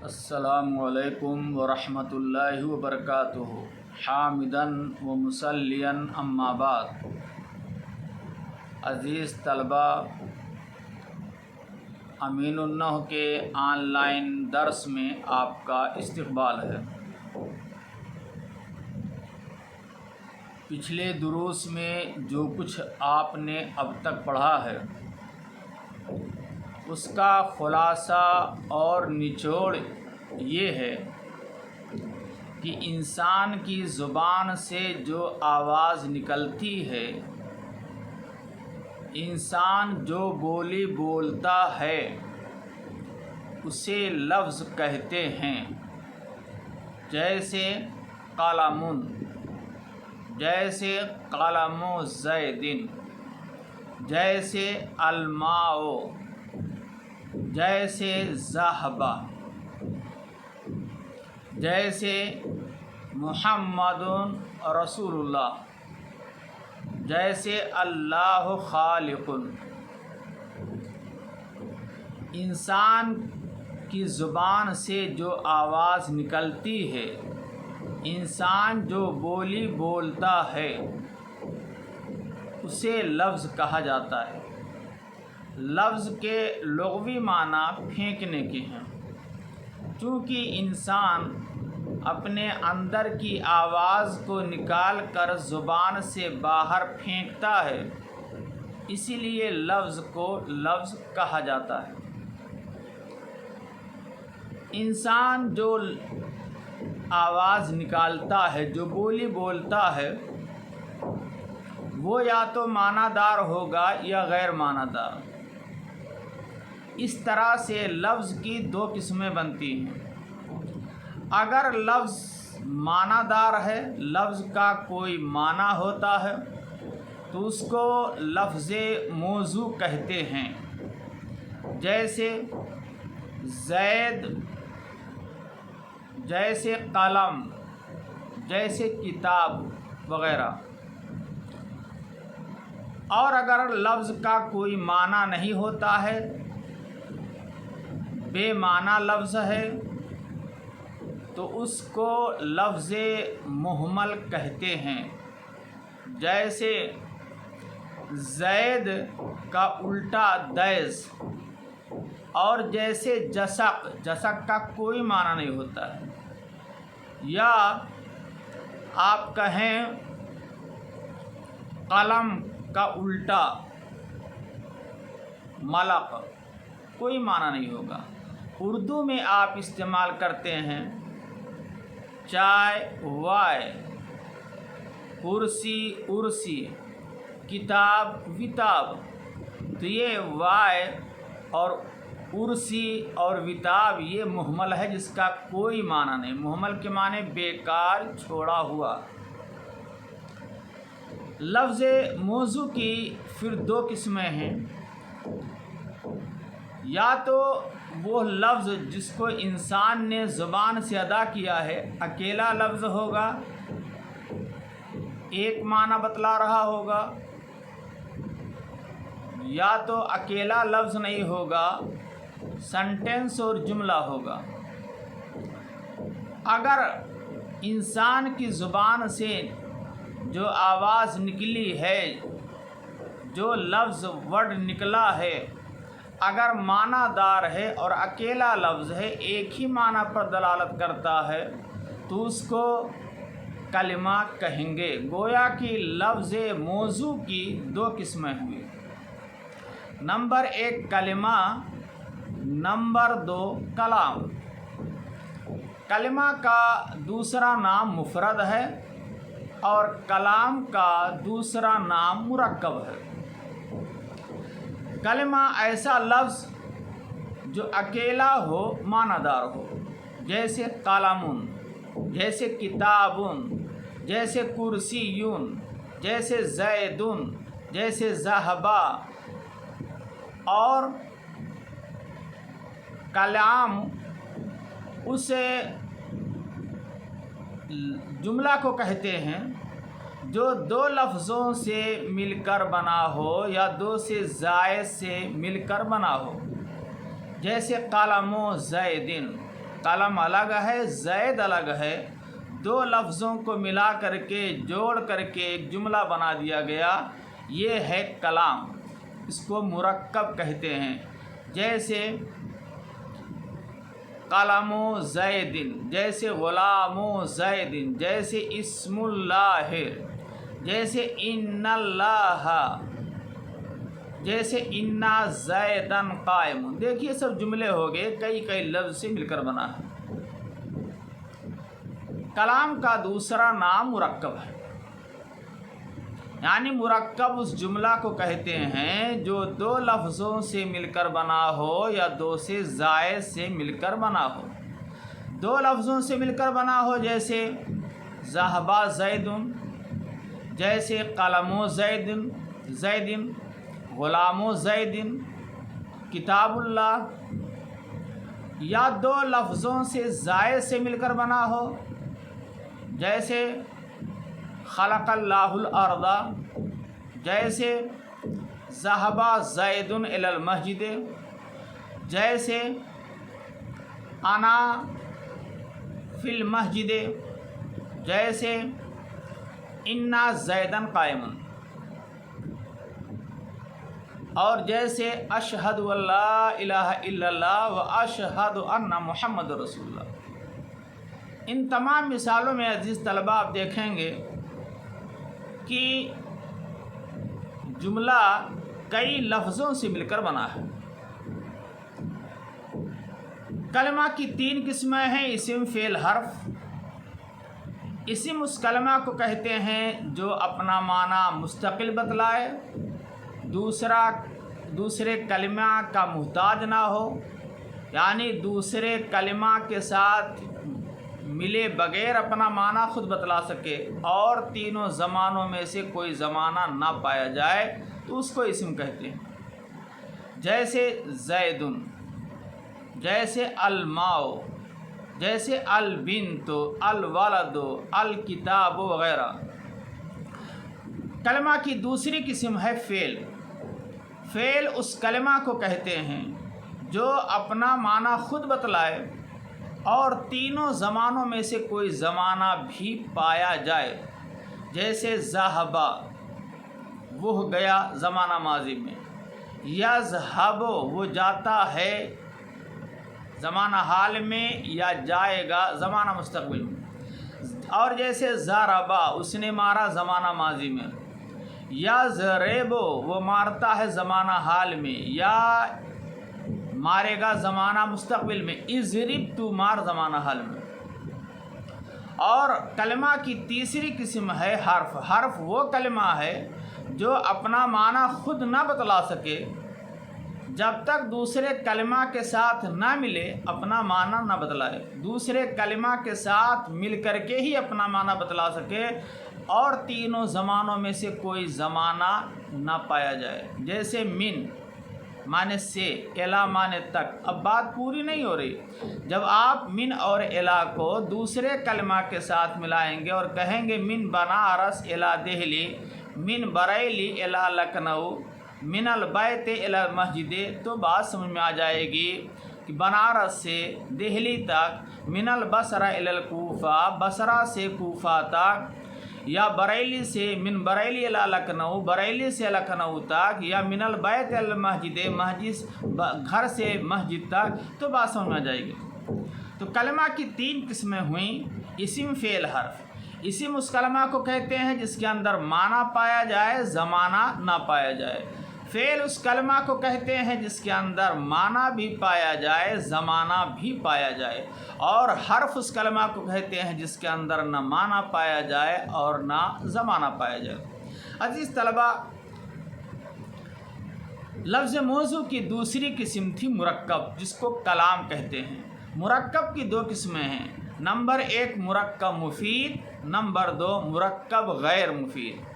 السلام علیکم ورحمۃ اللہ وبرکاتہ۔ حامدن و مسلین اما بعد۔ عزیز طلبہ، امین النحو کے آن لائن درس میں آپ کا استقبال ہے۔ پچھلے دروس میں جو کچھ آپ نے اب تک پڑھا ہے اس کا خلاصہ اور نچوڑ یہ ہے کہ انسان کی زبان سے جو آواز نکلتی ہے، انسان جو بولی بولتا ہے اسے لفظ کہتے ہیں، جیسے قلم، جیسے قلم زیدن، جیسے الماء، جیسے ذہب، جیسے محمد رسول اللہ، جیسے اللہ خالق۔ انسان کی زبان سے جو آواز نکلتی ہے، انسان جو بولی بولتا ہے اسے لفظ کہا جاتا ہے۔ لفظ کے لغوی معنی پھینکنے کے ہیں۔ چونکہ انسان اپنے اندر کی آواز کو نکال کر زبان سے باہر پھینکتا ہے، اسی لیے لفظ کو لفظ کہا جاتا ہے۔ انسان جو آواز نکالتا ہے، جو بولی بولتا ہے، وہ یا تو معنی دار ہوگا یا غیر معنی دار۔ اس طرح سے لفظ کی دو قسمیں بنتی ہیں۔ اگر لفظ معنی دار ہے، لفظ کا کوئی معنی ہوتا ہے تو اس کو لفظ موضوع کہتے ہیں، جیسے زید، جیسے قلم، جیسے کتاب وغیرہ۔ اور اگر لفظ کا کوئی معنی نہیں ہوتا ہے، بے معنی لفظ ہے، تو اس کو لفظ مہمل کہتے ہیں، جیسے زید کا الٹا دیس، اور جیسے جسق، جسق کا کوئی معنی نہیں ہوتا ہے۔ یا آپ کہیں قلم کا الٹا ملق، کوئی معنی نہیں ہوگا۔ اردو میں آپ استعمال کرتے ہیں چائے وائے، کرسی ارسی، کتاب وتاب، تو یہ وائے اور ارسی اور وتاب یہ مہمل ہے، جس کا کوئی معنی نہیں۔ مہمل کے معنی بیکار، چھوڑا ہوا۔ لفظ موضوع کی پھر دو قسمیں ہیں۔ یا تو وہ لفظ جس کو انسان نے زبان سے ادا کیا ہے اکیلا لفظ ہوگا، ایک معنی بتلا رہا ہوگا، یا تو اکیلا لفظ نہیں ہوگا، سنٹینس اور جملہ ہوگا۔ اگر انسان کی زبان سے جو آواز نکلی ہے، جو لفظ ورڈ نکلا ہے، اگر معنی دار ہے اور اکیلا لفظ ہے، ایک ہی معنی پر دلالت کرتا ہے، تو اس کو کلمہ کہیں گے۔ گویا کہ لفظ موضوع کی دو قسمیں ہوئی۔ نمبر ایک کلمہ، نمبر دو کلام۔ کلمہ کا دوسرا نام مفرد ہے اور کلام کا دوسرا نام مرکب ہے۔ کلمہ ایسا لفظ جو اکیلا ہو، معنی دار ہو، جیسے قلم، جیسے کتاب، جیسے کرسیون، جیسے زیدن، جیسے ذہب، اور کلام اسے جملہ کو کہتے ہیں جو دو لفظوں سے مل کر بنا ہو یا دو سے زائد سے مل کر بنا ہو، جیسے قلم زیدن، قلم الگ ہے، زید الگ ہے، دو لفظوں کو ملا کر کے جوڑ کر کے ایک جملہ بنا دیا گیا، یہ ہے کلام، اس کو مرکب کہتے ہیں۔ جیسے قلم زید، جیسے غلام زید، جیسے اسم اللہ، جیسے ان اللہ، جیسے انا زیدن قائم۔ دیکھیے سب جملے ہو گئے، کئی لفظ سے مل کر بنا ہے۔ کلام کا دوسرا نام مرکب ہے، یعنی مرکب اس جملہ کو کہتے ہیں جو دو لفظوں سے مل کر بنا ہو یا دو سے زائد سے مل کر بنا ہو۔ دو لفظوں سے مل کر بنا ہو، جیسے ذہب زید، جیسے قلم زید، غلام زید، کتاب اللہ، یا دو لفظوں سے زائد سے مل کر بنا ہو، جیسے خلق اللہ الارض، جیسے ذہب زید الی المسجد، جیسے انا فی المسجد، جیسے انا زیدن قائم، اور جیسے اشہد ان لا الہ الا اللہ و اشہد ان محمد رسول اللہ۔ ان تمام مثالوں میں عزیز طلبہ آپ دیکھیں گے کہ جملہ کئی لفظوں سے مل کر بنا ہے۔ کلمہ کی تین قسمیں ہیں: اسم، فعل، حرف۔ اسم اس کلمہ کو کہتے ہیں جو اپنا معنی مستقل بتلائے، دوسرے کلمہ کا محتاج نہ ہو، یعنی دوسرے کلمہ کے ساتھ ملے بغیر اپنا معنی خود بتلا سکے، اور تینوں زمانوں میں سے کوئی زمانہ نہ پایا جائے تو اس کو اسم کہتے ہیں۔ جیسے زیدن، جیسے الماء، جیسے البنت، الولد، الکتاب وغیرہ۔ کلمہ کی دوسری قسم ہے فعل۔ فعل اس کلمہ کو کہتے ہیں جو اپنا معنی خود بتلائے اور تینوں زمانوں میں سے کوئی زمانہ بھی پایا جائے، جیسے ذہب، وہ گیا زمانہ ماضی میں، یذہب، وہ جاتا ہے زمانہ حال میں یا جائے گا زمانہ مستقبل میں، اور جیسے ضرب، اس نے مارا زمانہ ماضی میں، یضرب، وہ مارتا ہے زمانہ حال میں یا مارے گا زمانہ مستقبل میں، اضرب، تو مار زمانہ حال میں۔ اور کلمہ کی تیسری قسم ہے حرف۔ حرف وہ کلمہ ہے جو اپنا معنی خود نہ بتلا سکے، جب تک دوسرے کلمہ کے ساتھ نہ ملے اپنا معنی نہ بتلائے، دوسرے کلمہ کے ساتھ مل کر کے ہی اپنا معنی بتلا سکے، اور تینوں زمانوں میں سے کوئی زمانہ نہ پایا جائے۔ جیسے من معنی سے، الی معنی تک۔ اب بات پوری نہیں ہو رہی۔ جب آپ من اور الی کو دوسرے کلمہ کے ساتھ ملائیں گے اور کہیں گے من بنارس الی دہلی، من بریلی الی لکھنؤ، من البیت الی المسجد، تو بات سمجھ میں آ جائے گی کہ بنارس سے دہلی تک، من البصرہ الی الکوفہ، بصرہ سے کوفہ تک، یا بریلی سے من بریلی الی لکھنؤ، بریلی سے لکھنؤ تک، یا من البیت الی المسجد، مسجد گھر سے مسجد تک، تو بات سمجھ میں آ جائے گی۔ تو کلمہ کی تین قسمیں ہوئیں: اسم، فعل، حرف۔ اسم اس کلمہ کو کہتے ہیں جس کے اندر معنی پایا جائے، زمانہ نہ پایا جائے۔ فعل اس کلمہ کو کہتے ہیں جس کے اندر معنی بھی پایا جائے، زمانہ بھی پایا جائے۔ اور حرف اس کلمہ کو کہتے ہیں جس کے اندر نہ معنی پایا جائے اور نہ زمانہ پایا جائے۔ عزیز طلبہ، لفظ موضوع کی دوسری قسم تھی مرکب، جس کو کلام کہتے ہیں۔ مرکب کی دو قسمیں ہیں: نمبر 1 مرکب مفید، نمبر 2 مرکب غیر مفید۔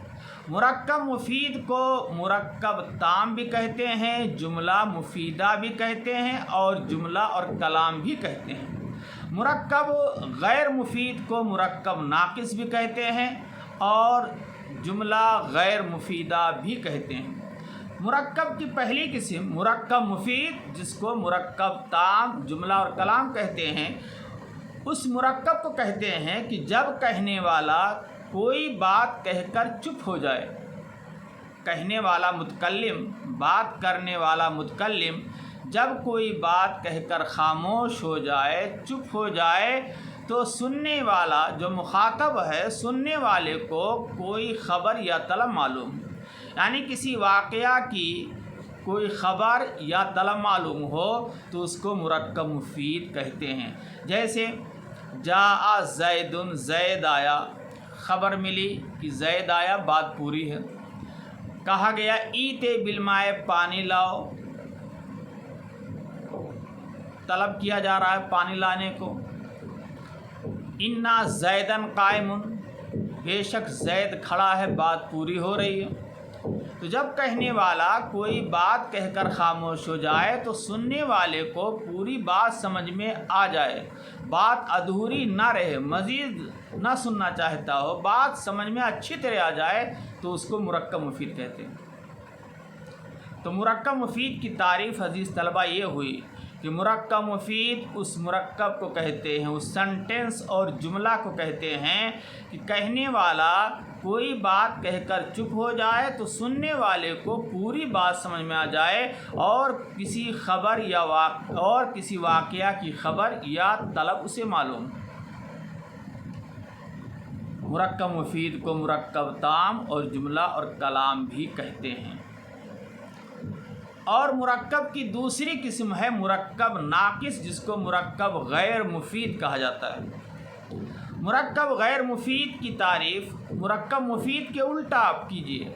مرکب مفید کو مرکب تام بھی کہتے ہیں، جملہ مفیدہ بھی کہتے ہیں، اور جملہ اور کلام بھی کہتے ہیں۔ مرکب غیر مفید کو مرکب ناقص بھی کہتے ہیں اور جملہ غیر مفیدہ بھی کہتے ہیں۔ مرکب کی پہلی قسم مرکب مفید، جس کو مرکب تام، جملہ اور کلام کہتے ہیں، اس مرکب کو کہتے ہیں کہ جب کہنے والا کوئی بات کہہ کر چپ ہو جائے، کہنے والا متکلم، بات کرنے والا متکلم جب کوئی بات کہہ کر خاموش ہو جائے، چپ ہو جائے، تو سننے والا جو مخاطب ہے، سننے والے کو کوئی خبر یا طلب معلوم، یعنی کسی واقعہ کی کوئی خبر یا طلب معلوم ہو تو اس کو مرکب مفید کہتے ہیں۔ جیسے جاء زید، زید آیا، خبر ملی کہ زید آیا، بات پوری ہے۔ کہا گیا ایتے بالماء، پانی لاؤ، طلب کیا جا رہا ہے پانی لانے کو۔ انا زیدن قائم، بے شک زید کھڑا ہے، بات پوری ہو رہی ہے۔ تو جب کہنے والا کوئی بات کہہ کر خاموش ہو جائے تو سننے والے کو پوری بات سمجھ میں آ جائے، بات ادھوری نہ رہے، مزید نہ سننا چاہتا ہو، بات سمجھ میں اچھی طرح آ جائے تو اس کو مرکب مفید کہتے ہیں۔ تو مرکب مفید کی تعریف عزیز طلبہ یہ ہوئی کہ مرکب مفید اس مرکب کو کہتے ہیں، اس سنٹینس اور جملہ کو کہتے ہیں کہ کہنے والا کوئی بات کہہ کر چپ ہو جائے تو سننے والے کو پوری بات سمجھ میں آ جائے اور کسی خبر یا کسی واقعہ کی خبر یا طلب اسے معلوم۔ مرکب مفید کو مرکب تام اور جملہ اور کلام بھی کہتے ہیں۔ اور مرکب کی دوسری قسم ہے مرکب ناقص، جس کو مرکب غیر مفید کہا جاتا ہے۔ مرکب غیر مفید کی تعریف مرکب مفید کے الٹا آپ کیجئے۔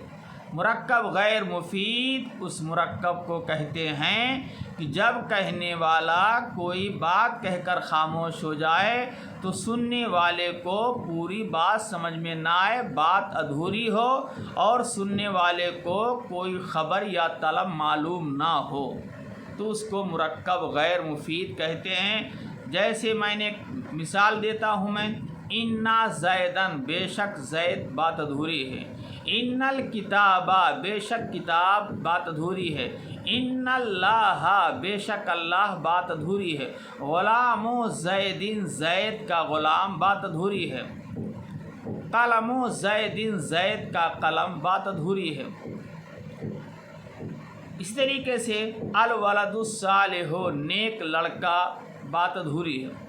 مرکب غیر مفید اس مرکب کو کہتے ہیں کہ جب کہنے والا کوئی بات کہہ کر خاموش ہو جائے تو سننے والے کو پوری بات سمجھ میں نہ آئے، بات ادھوری ہو اور سننے والے کو کوئی خبر یا طلب معلوم نہ ہو تو اس کو مرکب غیر مفید کہتے ہیں۔ جیسے میں نے ایک مثال دیتا ہوں میں، انا زیدن، بے شک زید، بات ادھوری ہے۔ ان الکتابہ، بے شک کتاب، بات ادھوری ہے۔ ان اللہ، بے شک اللہ، بات ادھوری ہے۔ غلام زیدن، زید کا غلام، بات ادھوری ہے۔ قلم زیدن، زید کا قلم، بات ادھوری ہے۔ اس طریقے سے الولد الصالح، نیک لڑکا، بات ادھوری ہے۔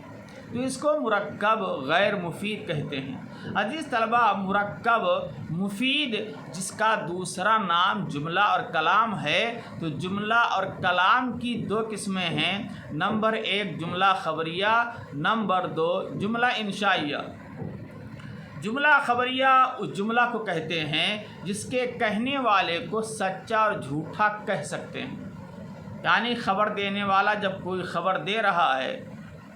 تو اس کو مرکب غیر مفید کہتے ہیں۔ عزیز طلبہ، مرکب مفید جس کا دوسرا نام جملہ اور کلام ہے، تو جملہ اور کلام کی دو قسمیں ہیں، نمبر 1 جملہ خبریہ، نمبر 2 جملہ انشائیہ۔ جملہ خبریہ اس جملہ کو کہتے ہیں جس کے کہنے والے کو سچا اور جھوٹا کہہ سکتے ہیں، یعنی خبر دینے والا جب کوئی خبر دے رہا ہے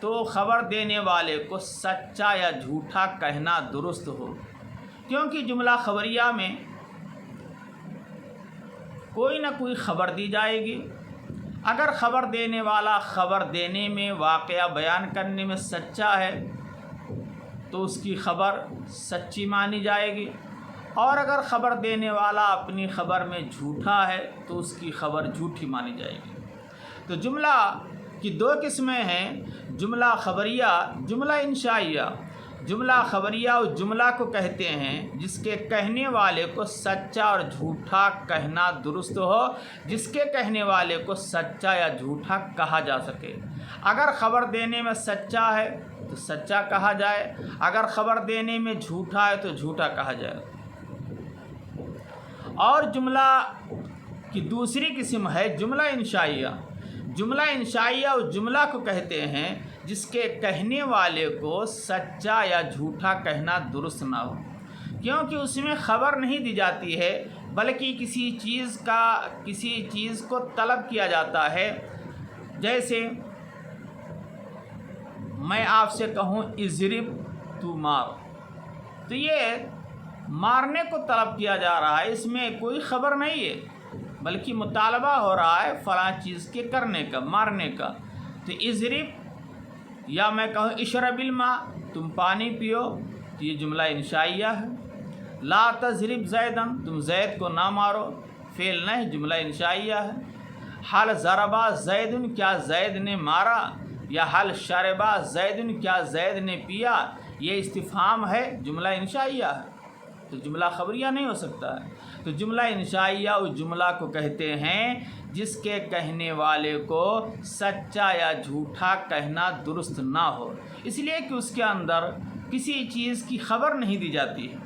تو خبر دینے والے کو سچا یا جھوٹا کہنا درست ہو، کیونکہ جملہ خبریہ میں کوئی نہ کوئی خبر دی جائے گی۔ اگر خبر دینے والا خبر دینے میں، واقعہ بیان کرنے میں سچا ہے تو اس کی خبر سچی مانی جائے گی، اور اگر خبر دینے والا اپنی خبر میں جھوٹا ہے تو اس کی خبر جھوٹی مانی جائے گی۔ تو جملہ کی دو قسمیں ہیں، جملہ خبریہ، جملہ انشائیہ۔ جملہ خبریہ اس جملہ کو کہتے ہیں جس کے کہنے والے کو سچا اور جھوٹا کہنا درست ہو، جس کے کہنے والے کو سچا یا جھوٹا کہا جا سکے۔ اگر خبر دینے میں سچا ہے تو سچا کہا جائے، اگر خبر دینے میں جھوٹا ہے تو جھوٹا کہا جائے۔ اور جملہ کی دوسری قسم ہے جملہ انشائیہ۔ جملہ انشائیہ اس جملہ کو کہتے ہیں جس کے کہنے والے کو سچا یا جھوٹا کہنا درست نہ ہو، کیونکہ اس میں خبر نہیں دی جاتی ہے بلکہ کسی چیز کو طلب کیا جاتا ہے۔ جیسے میں آپ سے کہوں اضرب، تو مار، تو یہ مارنے کو طلب کیا جا رہا ہے، اس میں کوئی خبر نہیں ہے بلکہ مطالبہ ہو رہا ہے فلاں چیز کے کرنے کا، مارنے کا۔ تو اضرب، یا میں کہوں اشرب الماء، تم پانی پیو، تو یہ جملہ انشائیہ ہے۔ لا تضرب زیدن، تم زید کو نہ مارو، فعل نہیں جملہ انشائیہ ہے۔ حل ضربا زیدن کیا زید نے مارا، یا حل شربا زیدن کیا زید نے پیا، یہ استفہام ہے، جملہ انشائیہ ہے، تو جملہ خبریہ نہیں ہو سکتا ہے۔ تو جملہ انشائیہ اس جملہ کو کہتے ہیں جس کے کہنے والے کو سچا یا جھوٹا کہنا درست نہ ہو، اس لیے کہ اس کے اندر کسی چیز کی خبر نہیں دی جاتی ہے۔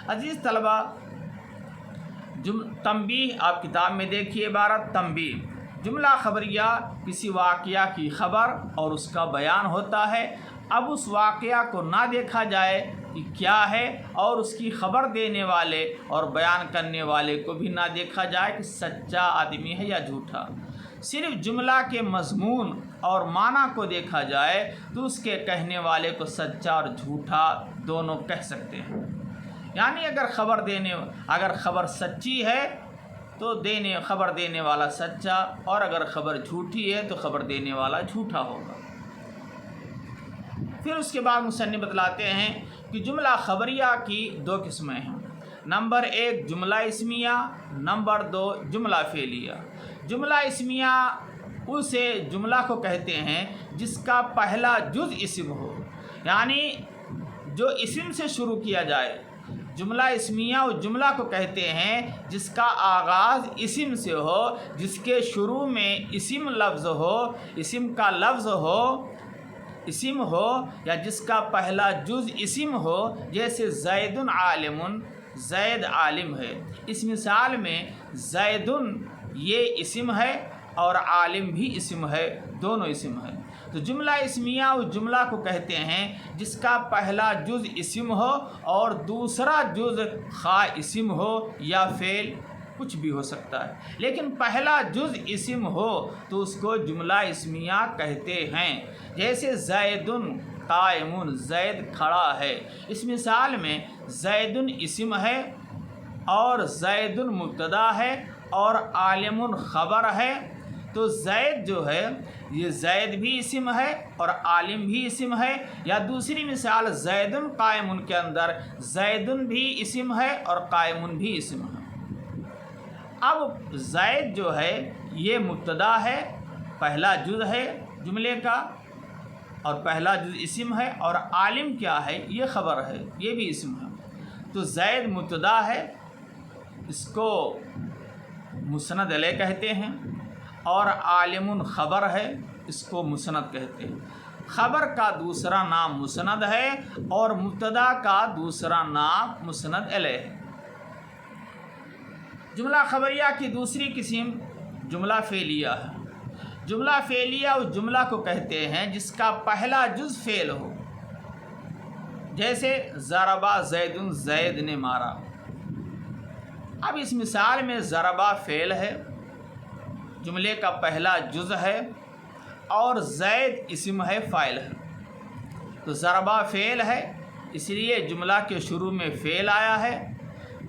عزیز طلبہ، تنبیہ آپ کتاب میں دیکھیے عبارت تنبیہ، جملہ خبریہ کسی واقعہ کی خبر اور اس کا بیان ہوتا ہے۔ اب اس واقعہ کو نہ دیکھا جائے کہ کیا ہے، اور اس کی خبر دینے والے اور بیان کرنے والے کو بھی نہ دیکھا جائے کہ سچا آدمی ہے یا جھوٹا، صرف جملہ کے مضمون اور معنی کو دیکھا جائے تو اس کے کہنے والے کو سچا اور جھوٹا دونوں کہہ سکتے ہیں۔ یعنی اگر خبر سچی ہے تو خبر دینے والا سچا، اور اگر خبر جھوٹی ہے تو خبر دینے والا جھوٹا ہوگا۔ پھر اس کے بعد مصنف بتلاتے ہیں کہ جملہ خبریہ کی دو قسمیں ہیں، نمبر 1 جملہ اسمیہ، نمبر 2 جملہ فعلیہ۔ جملہ اسمیہ اسے جملہ کو کہتے ہیں جس کا پہلا جز اسم ہو، یعنی جو اسم سے شروع کیا جائے۔ جملہ اسمیہ اس جملہ کو کہتے ہیں جس کا آغاز اسم سے ہو، جس کے شروع میں اسم لفظ ہو، اسم کا لفظ ہو، اسم ہو، یا جس کا پہلا جز اسم ہو، جیسے زید عالم، زید عالم ہے۔ اس مثال میں زید یہ اسم ہے اور عالم بھی اسم ہے، دونوں اسم ہے۔ تو جملہ اسمیہ اس جملہ کو کہتے ہیں جس کا پہلا جز اسم ہو اور دوسرا جز خواہ اسم ہو یا فعل، کچھ بھی ہو سکتا ہے، لیکن پہلا جز اسم ہو تو اس کو جملہ اسمیہ کہتے ہیں۔ جیسے زید قائم، زید کھڑا ہے۔ اس مثال میں زید اسم ہے اور زید مبتدا ہے اور عالم خبر ہے، تو زید جو ہے یہ زید بھی اسم ہے اور عالم بھی اسم ہے، یا دوسری مثال زید قائم کے اندر زید بھی اسم ہے اور قائم بھی اسم ہے۔ اب زید جو ہے یہ مبتدا ہے، پہلا جز ہے جملے کا اور پہلا جز اسم ہے، اور عالم کیا ہے، یہ خبر ہے، یہ بھی اسم ہے۔ تو زید مبتدا ہے، اس کو مسند علیہ کہتے ہیں، اور عالم خبر ہے، اس کو مسند کہتے ہیں۔ خبر کا دوسرا نام مسند ہے اور مبتدا کا دوسرا نام مسند علیہ ہے۔ جملہ خبریہ کی دوسری قسم جملہ فعلیہ ہے۔ جملہ فعلیہ اس جملہ کو کہتے ہیں جس کا پہلا جز فعل ہو، جیسے ضربا زید، زید نے مارا۔ اب اس مثال میں ضربا فعل ہے، جملے کا پہلا جز ہے، اور زید اسم ہے، فاعل ہے۔ تو ضربا فعل ہے، اس لیے جملہ کے شروع میں فعل آیا ہے،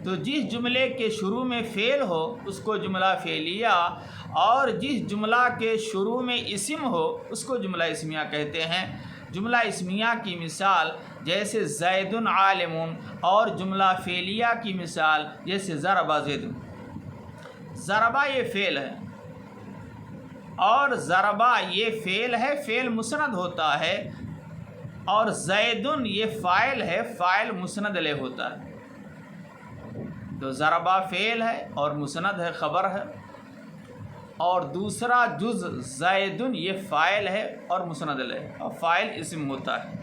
تو جس جملے کے شروع میں فعل ہو اس کو جملہ فعلیہ، اور جس جملہ کے شروع میں اسم ہو اس کو جملہ اسمیہ کہتے ہیں۔ جملہ اسمیہ کی مثال جیسے زید عالم، اور جملہ فعلیہ کی مثال جیسے ضربا زید۔ ضربا یہ فعل ہے اور ضربا یہ فعل ہے، فعل مسند ہوتا ہے، اور زید یہ فاعل ہے، فاعل مسند علیہ ہوتا ہے۔ تو ضربا فعل ہے اور مسند ہے، خبر ہے، اور دوسرا جز زید یہ فاعل ہے اور مسند علیہ، اور فاعل اسم ہوتا ہے۔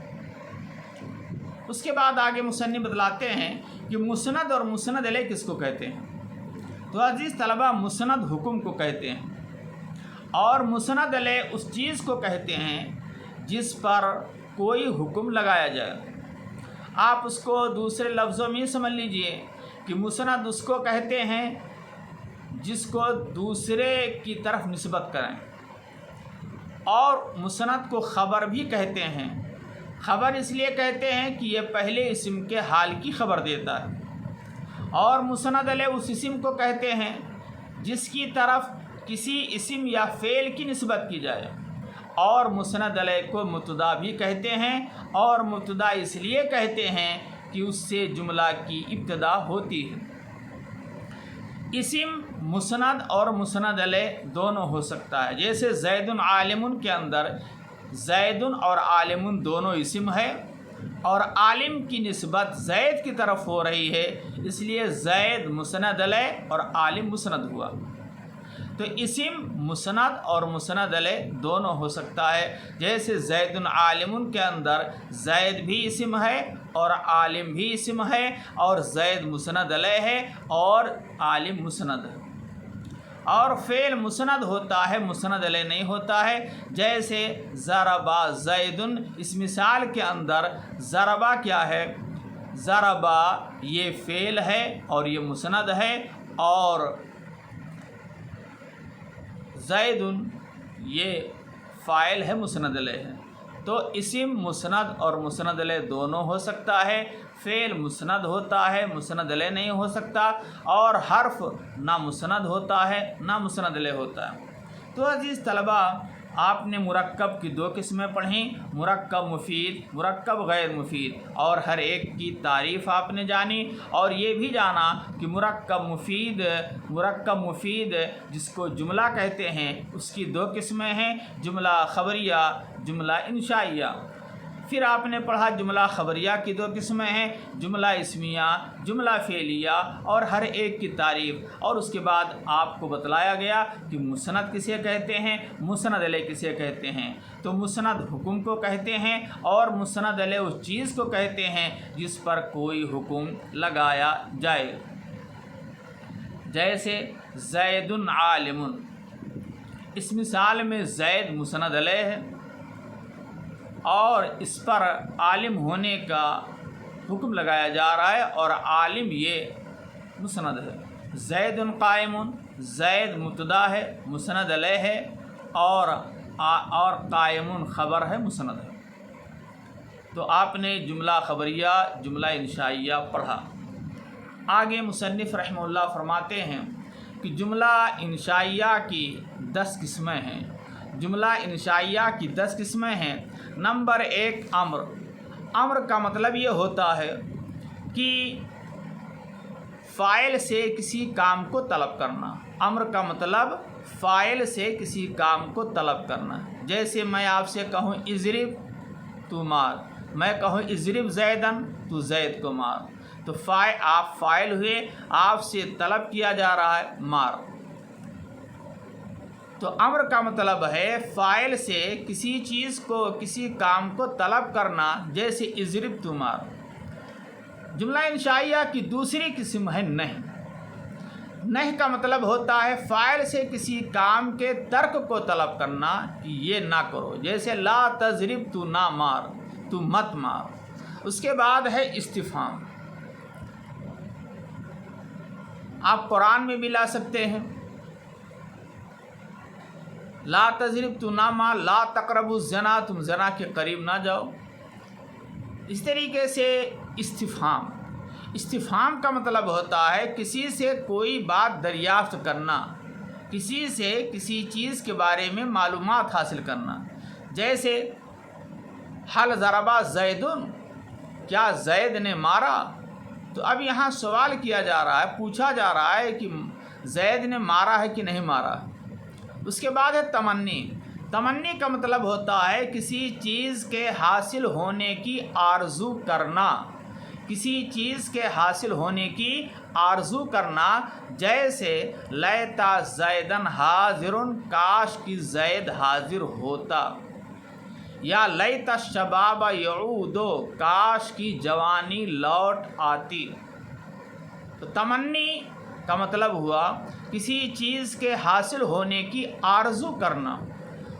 اس کے بعد آگے مصنف بتلاتے ہیں کہ مسند اور مسند علیہ کس کو کہتے ہیں۔ تو عزیز طلبہ، مسند حکم کو کہتے ہیں، اور مسند علیہ اس چیز کو کہتے ہیں جس پر کوئی حکم لگایا جائے۔ آپ اس کو دوسرے لفظوں میں سمجھ لیجئے کہ مسند اس کو کہتے ہیں جس کو دوسرے کی طرف نسبت کریں، اور مسند کو خبر بھی کہتے ہیں۔ خبر اس لیے کہتے ہیں کہ یہ پہلے اسم کے حال کی خبر دیتا ہے، اور مسند علیہ اس اسم کو کہتے ہیں جس کی طرف کسی اسم یا فعل کی نسبت کی جائے، اور مسند علیہ کو مبتدا بھی کہتے ہیں، اور مبتدا اس لیے کہتے ہیں کہ اس سے جملہ کی ابتدا ہوتی ہے۔ اسم مسند اور مسند علیہ دونوں ہو سکتا ہے. جیسے زید عالم کے اندر زید اور عالم دونوں اسم ہے اور عالم کی نسبت زید کی طرف ہو رہی ہے، اس لیے زید مسند علیہ اور عالم مسند ہوا. تو اسم مسند اور مسند علیہ دونوں ہو سکتا ہے. جیسے زید عالم کے اندر زید بھی اسم ہے اور عالم بھی اسم ہے اور زید مسند علیہ ہے اور عالم مسند ہے. اور فعل مسند ہوتا ہے، مسند علیہ نہیں ہوتا ہے. جیسے ضربا زید، اس مثال کے اندر ضربا کیا ہے؟ ضربا یہ فعل ہے اور یہ مسند ہے، اور زید یہ فاعل ہے، مسند علیہ ہے. تو اسم مسند اور مسند علیہ دونوں ہو سکتا ہے. فعل مسند ہوتا ہے، مسند علیہ نہیں ہو سکتا، اور حرف نہ مسند ہوتا ہے نہ مسند علیہ ہوتا ہے. تو عزیز طلبہ، آپ نے مرکب کی دو قسمیں پڑھیں، مرکب مفید، مرکب غیر مفید، اور ہر ایک کی تعریف آپ نے جانی، اور یہ بھی جانا کہ مرکب مفید جس کو جملہ کہتے ہیں اس کی دو قسمیں ہیں، جملہ خبریہ، جملہ انشائیہ. پھر آپ نے پڑھا جملہ خبریہ کی دو قسمیں ہیں، جملہ اسمیہ، جملہ فعلیہ، اور ہر ایک کی تعریف. اور اس کے بعد آپ کو بتلایا گیا کہ مسند کسے کہتے ہیں، مسند علیہ کسے کہتے ہیں. تو مسند حکم کو کہتے ہیں اور مسند علیہ اس چیز کو کہتے ہیں جس پر کوئی حکم لگایا جائے. جیسے زید عالم، اس مثال میں زید مسند علیہ ہے اور اس پر عالم ہونے کا حکم لگایا جا رہا ہے، اور عالم یہ مسند ہے. زید قائم، زید مبتدا ہے، مسند علیہ ہے، اور قائم خبر ہے، مسند ہے. تو آپ نے جملہ خبریہ، جملہ انشائیہ پڑھا. آگے مصنف رحمہ اللہ فرماتے ہیں کہ جملہ انشائیہ کی 10 قسمیں ہیں. جملہ انشائیہ کی 10 قسمیں ہیں. نمبر 1 امر. امر کا مطلب یہ ہوتا ہے کہ فاعل سے کسی کام کو طلب کرنا. امر کا مطلب فاعل سے کسی کام کو طلب کرنا. جیسے میں آپ سے کہوں اضرب، تو مار. میں کہوں اضرب زیدن، تو زید کو مار. تو آپ فاعل ہوئے، آپ سے طلب کیا جا رہا ہے مار. تو امر کا مطلب ہے فاعل سے کسی چیز کو، کسی کام کو طلب کرنا، جیسے اضرب تو مار. جملہ انشائیہ کی دوسری قسم ہے نہی. نہی کا مطلب ہوتا ہے فاعل سے کسی کام کے ترک کو طلب کرنا کہ یہ نہ کرو. جیسے لا تضرب، تو نہ مار، تو مت مار. اس کے بعد ہے استفہام. آپ قرآن میں بھی لا سکتے ہیں، لا تضرب، تو نہ مار، لا تقربوا الزنا، تم زنا کے قریب نہ جاؤ. اس طریقے سے استفہام. استفہام کا مطلب ہوتا ہے کسی سے کوئی بات دریافت کرنا، کسی سے کسی چیز کے بارے میں معلومات حاصل کرنا. جیسے حل ضربا زید، کیا زید نے مارا؟ تو اب یہاں سوال کیا جا رہا ہے، پوچھا جا رہا ہے کہ زید نے مارا ہے کہ نہیں مارا. اس کے بعد ہے تمنی. تمنی کا مطلب ہوتا ہے کسی چیز کے حاصل ہونے کی آرزو کرنا، کسی چیز کے حاصل ہونے کی آرزو کرنا. جیسے لیتا زیدن حاضر، کاش کی زید حاضر ہوتا. یا لیت الشباب یعود، کاش کی جوانی لوٹ آتی. تو تمنی کا مطلب ہوا کسی چیز کے حاصل ہونے کی آرزو کرنا.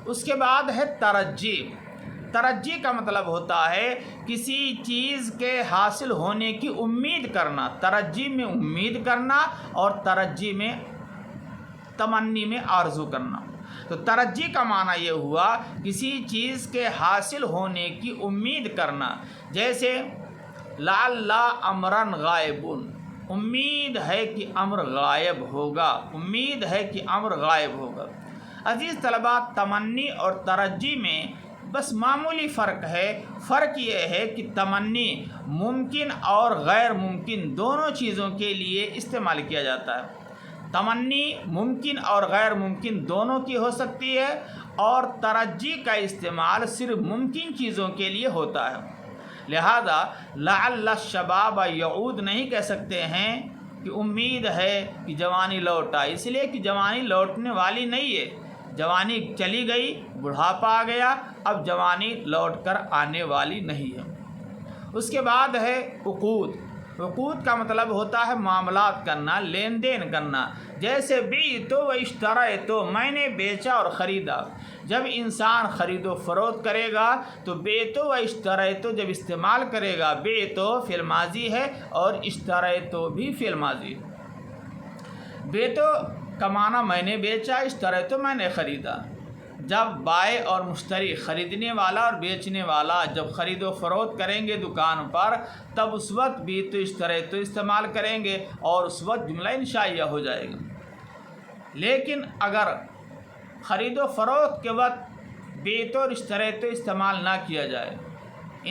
اس کے بعد ہے ترجی. ترجی کا مطلب ہوتا ہے کسی چیز کے حاصل ہونے کی امید کرنا. ترجی میں امید کرنا اور ترجی میں تمنی میں آرزو کرنا. تو ترجی کا معنی یہ ہوا کسی چیز کے حاصل ہونے کی امید کرنا. جیسے لعل امرن غائب، امید ہے کہ امر غائب ہوگا، امید ہے کہ امر غائب ہوگا. عزیز طلباء، تمنی اور ترجی میں بس معمولی فرق ہے. فرق یہ ہے کہ تمنی ممکن اور غیر ممکن دونوں چیزوں کے لیے استعمال کیا جاتا ہے. تمنی ممکن اور غیر ممکن دونوں کی ہو سکتی ہے، اور ترجیح کا استعمال صرف ممکن چیزوں کے لیے ہوتا ہے۔ لہذا لعل الشباب یعود نہیں کہہ سکتے ہیں کہ امید ہے کہ جوانی لوٹ آئے، اس لیے کہ جوانی لوٹنے والی نہیں ہے۔ جوانی چلی گئی، بڑھاپا آ گیا، اب جوانی لوٹ کر آنے والی نہیں ہے۔ اس کے بعد ہے عقود۔ عقود کا مطلب ہوتا ہے معاملات کرنا، لین دین کرنا، جیسے بعت و اشتریت، میں نے بیچا اور خریدا۔ جب انسان خرید و فروخت کرے گا تو بعت و اشتریت جب استعمال کرے گا، بعت فعل ماضی ہے اور اشتریت بھی فعل ماضی ہے۔ بعت کا معنی میں نے بیچا، اشتریت میں نے خریدا۔ جب بائع اور مشتری، خریدنے والا اور بیچنے والا جب خرید و فروخت کریں گے دکان پر، تب اس وقت بعت و اشتریت استعمال کریں گے اور اس وقت جملہ انشائیہ ہو جائے گا۔ لیکن اگر خرید و فروخت کے وقت بعت اور اشتریت استعمال نہ کیا جائے،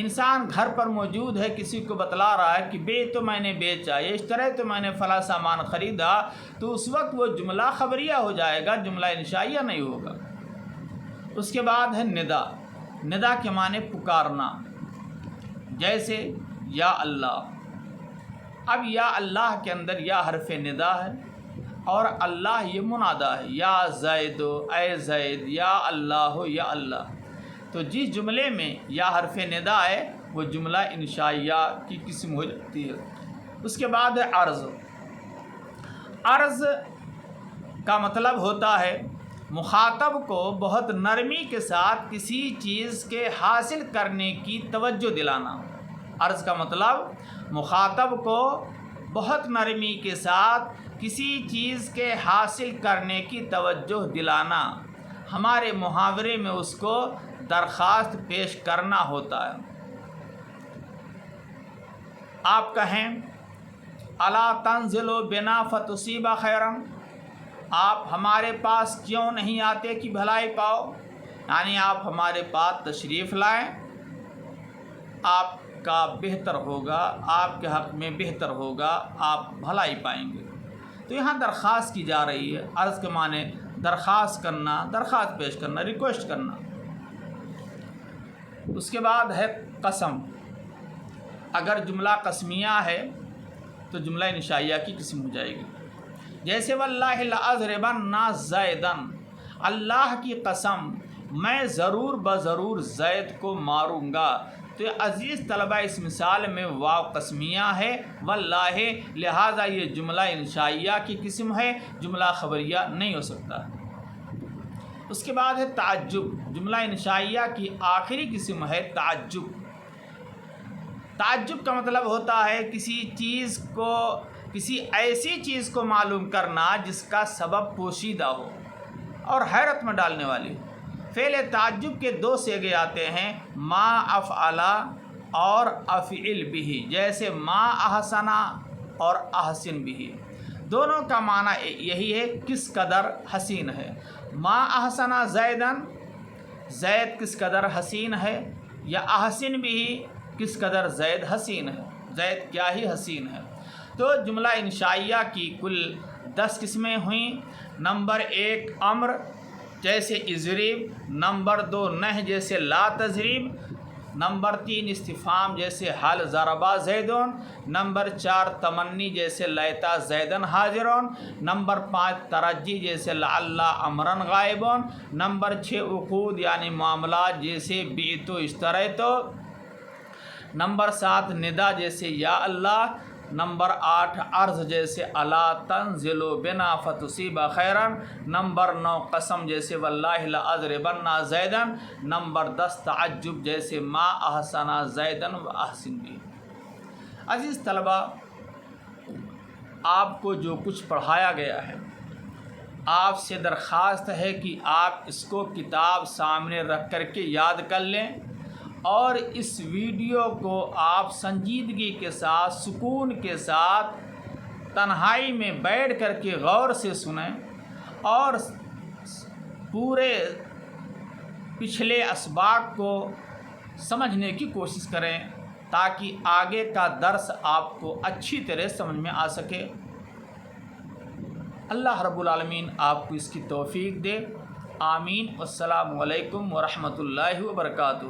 انسان گھر پر موجود ہے، کسی کو بتلا رہا ہے کہ بعت میں نے بیچا یا اشتریت میں نے فلاں سامان خریدا، تو اس وقت وہ جملہ خبریہ ہو جائے گا، جملہ انشائیہ نہیں ہوگا۔ اس کے بعد ہے ندا۔ ندا کے معنی پکارنا، جیسے یا اللہ۔ اب یا اللہ کے اندر یا حرف ندا ہے اور اللہ یہ منادا ہے، یا زید، اے زید، یا اللہ، یا اللہ۔ تو جس جملے میں یا حرف ندا ہے وہ جملہ انشائیہ کی قسم ہو جاتی ہے۔ اس کے بعد ہے عرض۔ عرض کا مطلب ہوتا ہے مخاطب کو بہت نرمی کے ساتھ کسی چیز کے حاصل کرنے کی توجہ دلانا۔ عرض کا مطلب مخاطب کو بہت نرمی کے ساتھ کسی چیز کے حاصل کرنے کی توجہ دلانا۔ ہمارے محاورے میں اس کو درخواست پیش کرنا ہوتا ہے۔ آپ کہیں الا تنزلوا بنا فتصیب خیرا، آپ ہمارے پاس کیوں نہیں آتے کہ بھلائی پاؤ، یعنی آپ ہمارے پاس تشریف لائیں، آپ کا بہتر ہوگا، آپ کے حق میں بہتر ہوگا، آپ بھلائی پائیں گے۔ تو یہاں درخواست کی جا رہی ہے۔ عرض کے معنی درخواست کرنا، درخواست پیش کرنا، ریکویسٹ کرنا۔ اس کے بعد ہے قسم۔ اگر جملہ قسمیہ ہے تو جملہ انشائیہ کی قسم ہو جائے گی، جیسے واللہ لأضربن زیدن، اللہ کی قسم میں ضرور بضرور زید کو ماروں گا۔ تو عزیز طلبہ اس مثال میں واو قسمیہ ہے واللہ، لہذا یہ جملہ انشائیہ کی قسم ہے، جملہ خبریہ نہیں ہو سکتا۔ اس کے بعد ہے تعجب۔ جملہ انشائیہ کی آخری قسم ہے تعجب۔ تعجب کا مطلب ہوتا ہے کسی ایسی چیز کو معلوم کرنا جس کا سبب پوشیدہ ہو اور حیرت میں ڈالنے والی۔ فعل تعجب کے دو صیغے آتے ہیں، ما افعل اور افعل بھی، جیسے ما احسنا اور احسن بھی، دونوں کا معنی یہی ہے کس قدر حسین ہے۔ ما احسنا زیدن، زید کس قدر حسین ہے، یا احسن بھی، کس قدر زید حسین ہے، زید کیا ہی حسین ہے۔ تو جملہ انشائیہ کی کل 10 قسمیں ہوئیں۔ نمبر 1 امر جیسے اضرب، نمبر 2 نہی جیسے لا تضرب، نمبر 3 استفہام جیسے حل ضربا زیدون، نمبر 4 تمنی جیسے لیتا زیدن حاضرون، نمبر 5 ترجی جیسے لعل امرن غائبون، نمبر 6 عقود یعنی معاملات جیسے بعت و اشتریت، نمبر 7 ندا جیسے یا اللہ، نمبر 8 عرض جیسے الا تنزلوا بنا فتصیب خیرا، نمبر 9 قسم جیسے واللہ لأضربن زیدن، نمبر 10 تعجب جیسے ما احسن زیدن و احسن بھی۔ عزیز طلبہ، آپ کو جو کچھ پڑھایا گیا ہے، آپ سے درخواست ہے کہ آپ اس کو کتاب سامنے رکھ کر کے یاد کر لیں، اور اس ویڈیو کو آپ سنجیدگی کے ساتھ، سکون کے ساتھ، تنہائی میں بیٹھ کر کے غور سے سنیں اور پورے پچھلے اسباق کو سمجھنے کی کوشش کریں تاکہ آگے کا درس آپ کو اچھی طرح سمجھ میں آ سکے۔ اللہ رب العالمین آپ کو اس کی توفیق دے. آمین. والسلام علیکم ورحمۃ اللہ وبرکاتہ.